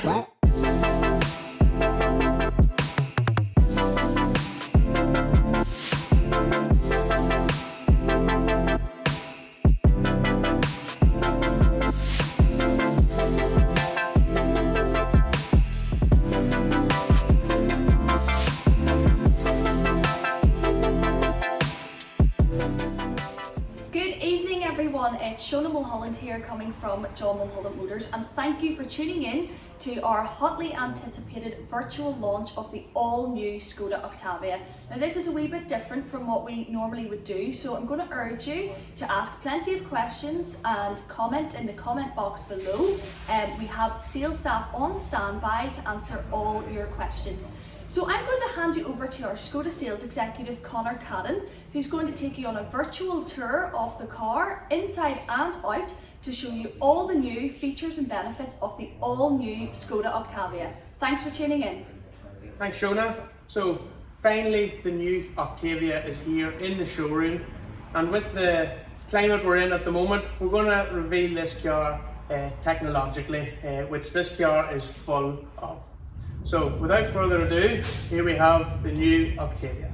What? Everyone, it's John Mulholland here coming from John Mulholland Motors, and thank you for tuning in to our hotly anticipated virtual launch of the all-new Škoda Octavia. Now this is a wee bit different from what we normally would do, so I'm going to urge you to ask plenty of questions and comment in the comment box below. We have sales staff on standby to answer all your questions. So I'm going to hand you over to our Škoda sales executive, Connor Cadden, who's going to take you on a virtual tour of the car, inside and out, to show you all the new features and benefits of the all-new Škoda Octavia. Thanks for tuning in. Thanks, Shona. So finally the new Octavia is here in the showroom, and with the climate we're in at the moment, we're going to reveal this car technologically, which this car is full of. So without further ado, here we have the new Octavia.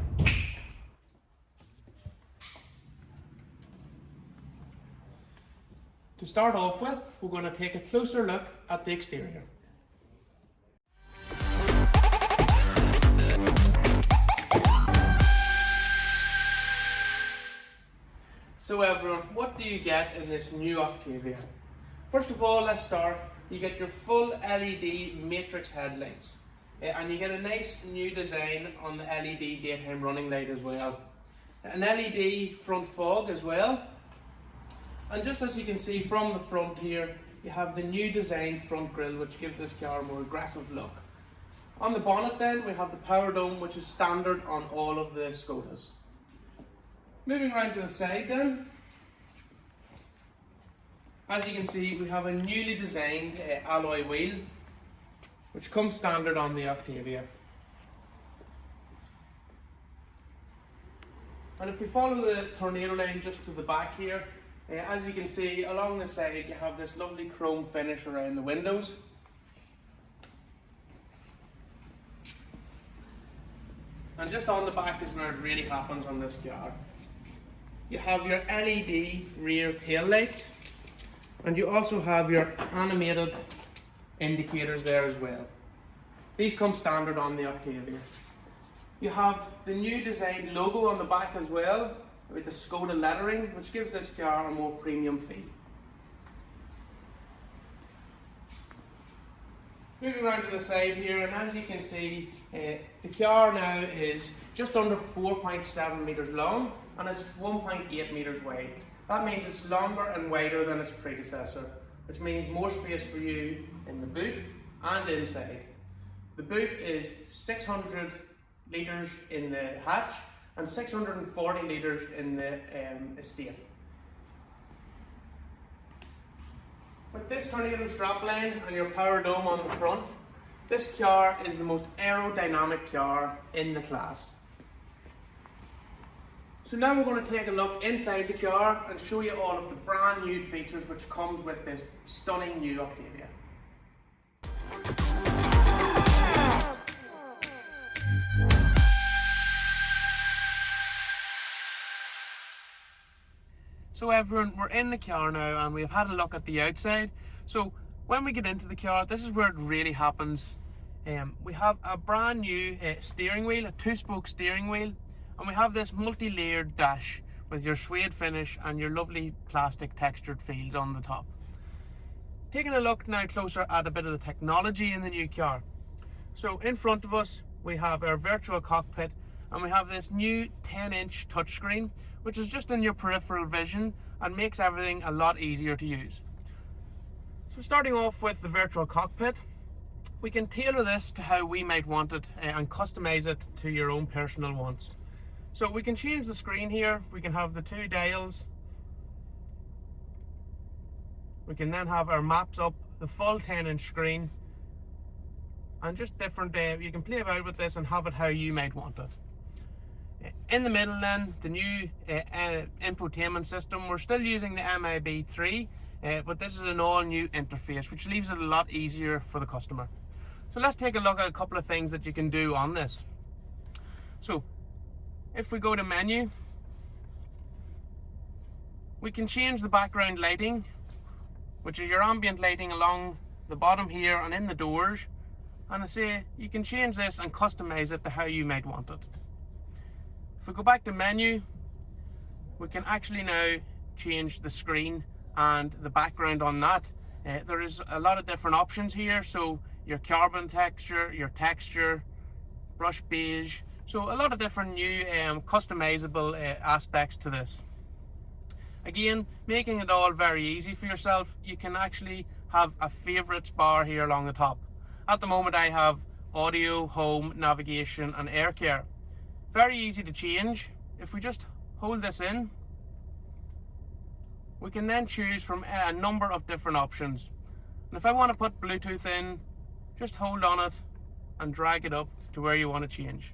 To start off with, we're going to take a closer look at the exterior. So everyone, what do you get in this new Octavia? First of all, let's start. You get your full LED matrix headlights, and you get a nice new design on the LED daytime running light as well. An LED front fog as well. And just as you can see from the front here, you have the new design front grille, which gives this car a more aggressive look. On the bonnet then, we have the power dome, which is standard on all of the Škodas. Moving around to the side then, as you can see, we have a newly designed alloy wheel, which comes standard on the Octavia. And if we follow the tornado line just to the back here, as you can see along the side, you have this lovely chrome finish around the windows. And just on the back is where it really happens on this car. You have your LED rear tail lights, and you also have your animated indicators there as well. These come standard on the Octavia. You have the new designed logo on the back as well, with the Škoda lettering, which gives this car a more premium feel. Moving around to the side here, and as you can see, the car now is just under 4.7 metres long and it's 1.8 metres wide. That means it's longer and wider than its predecessor, which means more space for you in the boot and inside. The boot is 600 litres in the hatch and 640 litres in the estate. With this tornado strapline and your power dome on the front, this car is the most aerodynamic car in the class. So now we're going to take a look inside the car and show you all of the brand new features which comes with this stunning new Octavia. So everyone, we're in the car now and we've had a look at the outside. So when we get into the car, this is where it really happens. We have a brand new steering wheel, a 2-spoke steering wheel, and we have this multi-layered dash with your suede finish and your lovely plastic textured field on the top. Taking a look now closer at a bit of the technology in the new car. So in front of us we have our virtual cockpit, and we have this new 10-inch touchscreen, which is just in your peripheral vision and makes everything a lot easier to use. So starting off with the virtual cockpit, we can tailor this to how we might want it and customize it to your own personal wants. So we can change the screen here. We can have the 2 dials. We can then have our maps up, the full 10-inch screen, and just different, you can play about with this and have it how you might want it. In the middle then, the new infotainment system. We're still using the MIB3, but this is an all-new interface, which leaves it a lot easier for the customer. So let's take a look at a couple of things that you can do on this. So if we go to menu, we can change the background lighting, which is your ambient lighting along the bottom here and in the doors. And I say you can change this and customize it to how you might want it. If we go back to menu, we can actually now change the screen and the background on that. There is a lot of different options here. So your carbon texture, your texture, brush beige. So a lot of different new customizable aspects to this. Again, making it all very easy for yourself. You can actually have a favorites bar here along the top. At the moment I have audio, home, navigation and air care. Very easy to change. If we just hold this in, we can then choose from a number of different options. And if I want to put Bluetooth in, just hold on it and drag it up to where you want to change.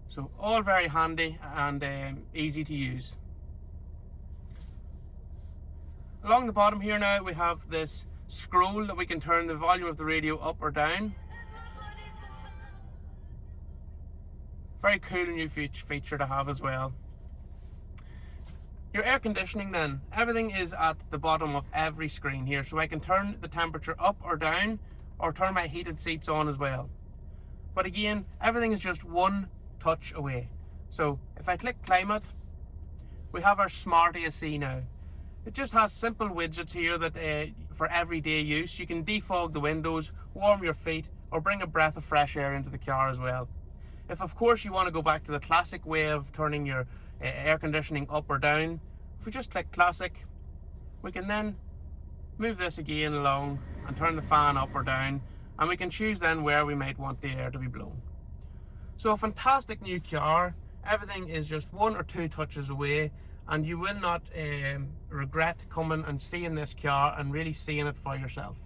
So all very handy and easy to use. Along the bottom here now we have this scroll that we can turn the volume of the radio up or down. Very cool new feature to have as well. Your air conditioning then, everything is at the bottom of every screen here, so I can turn the temperature up or down or turn my heated seats on as well. But again, everything is just one touch away. So if I click climate, we have our smart AC now. It just has simple widgets here that for everyday use. You can defog the windows, warm your feet, or bring a breath of fresh air into the car as well. If of course you want to go back to the classic way of turning your air conditioning up or down, if we just click classic, we can then move this again along and turn the fan up or down, and we can choose then where we might want the air to be blown. So a fantastic new car. Everything is just 1 or 2 touches away, and you will not regret coming and seeing this car and really seeing it for yourself.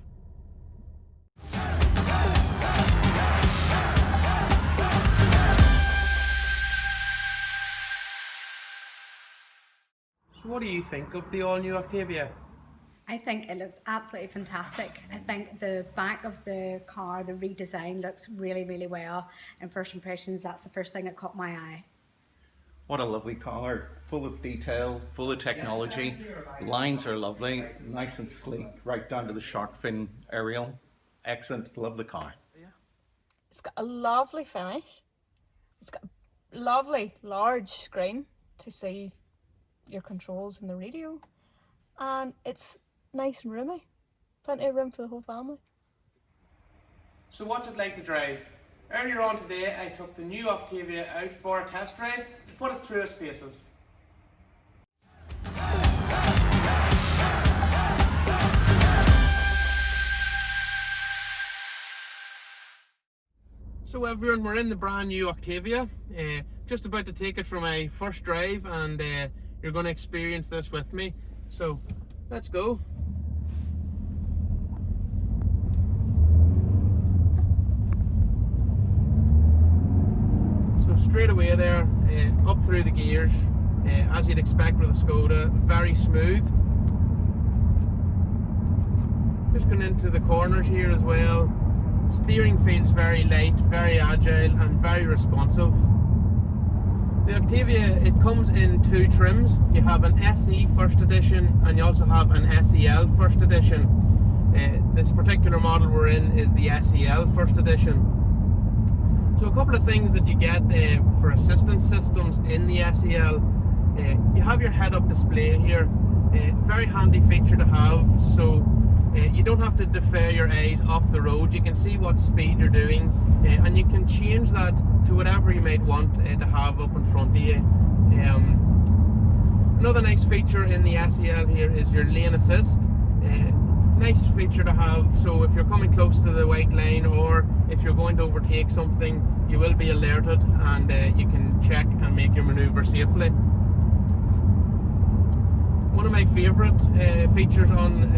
So what do you think of the all-new Octavia? I think it looks absolutely fantastic. I think the back of the car, the redesign, looks really, really well. And first impressions, that's the first thing that caught my eye. What a lovely car, full of detail, full of technology. The lines are lovely, nice and sleek, right down to the shark fin aerial. Excellent, love the car. It's got a lovely finish. It's got a lovely large screen to see your controls and the radio. And it's nice and roomy. Plenty of room for the whole family. So what's it like to drive? Earlier on today I took the new Octavia out for a test drive to put it through its paces. So everyone, we're in the brand new Octavia. Just about to take it for my first drive, and you're going to experience this with me. So let's go. So straight away there, up through the gears, as you'd expect with a Škoda, very smooth. Just going into the corners here as well. Steering feels very light, very agile and very responsive. The Octavia, it comes in 2 trims. You have an SE First Edition and you also have an SEL First Edition. This particular model we're in is the SEL First Edition. So a couple of things that you get for assistance systems in the SEL. You have your head-up display here. Very handy feature to have, so you don't have to defer your eyes off the road. You can see what speed you're doing, and you can change that to whatever you might want to have up in front of you. Another nice feature in the SEL here is your lane assist. nice feature to have, so if you're coming close to the white line or if you're going to overtake something, you will be alerted and you can check and make your manoeuvre safely. One of my favourite features on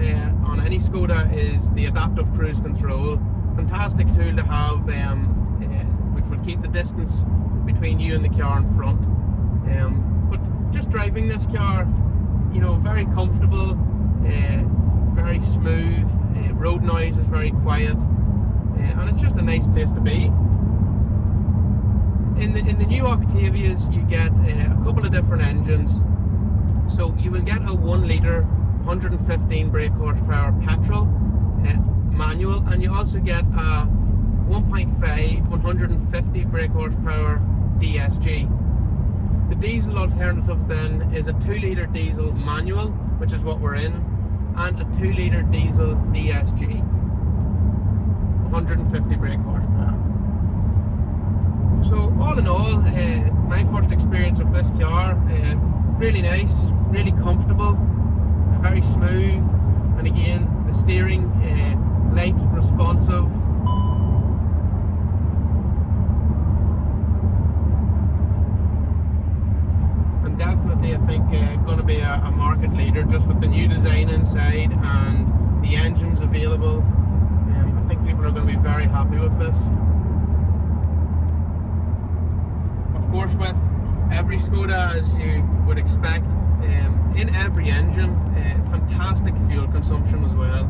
any Škoda is the adaptive cruise control. Fantastic tool to have, which will keep the distance between you and the car in front. But just driving this car, you know, very comfortable, very smooth, road noise is very quiet, and it's just a nice place to be. In the new Octavias you get a couple of different engines. So you will get a 1 litre 115 brake horsepower petrol manual, and you also get a 1.5 150 brake horsepower DSG. The diesel alternatives then is a 2 litre diesel manual, which is what we're in, and a 2 litre diesel DSG, 150 brake horsepower. So all in all, my first experience of this car, really nice, really comfortable, very smooth, and again the steering light, responsive. And definitely I think going to be a market leader just with the new design inside and the engines available. I think people are going to be very happy with this. Of course, with every Škoda, as you would expect, in every engine, fantastic fuel consumption as well.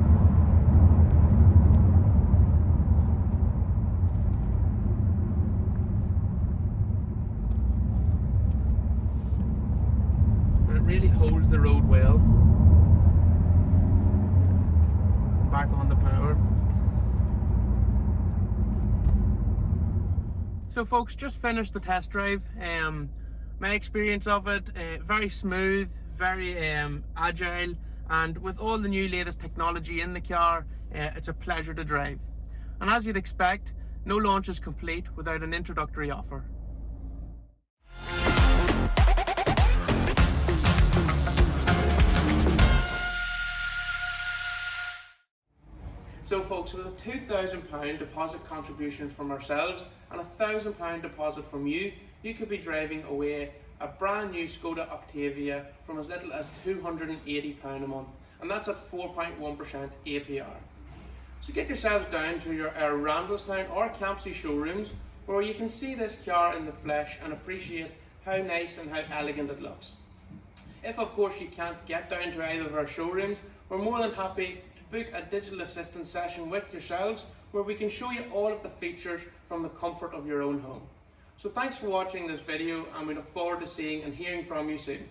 And it really holds the road well. Back on the power. So folks, just finished the test drive. My experience of it, very smooth, very agile, and with all the new latest technology in the car, it's a pleasure to drive. And as you'd expect, no launch is complete without an introductory offer. So folks, with a £2,000 deposit contribution from ourselves and a £1,000 deposit from you, you could be driving away a brand new Škoda Octavia from as little as £280 a month, and that's at 4.1% APR. So get yourselves down to your Randallstown or Campsie showrooms, where you can see this car in the flesh and appreciate how nice and how elegant it looks. If of course you can't get down to either of our showrooms, we're more than happy to book a digital assistance session with yourselves where we can show you all of the features from the comfort of your own home. So thanks for watching this video, and we look forward to seeing and hearing from you soon.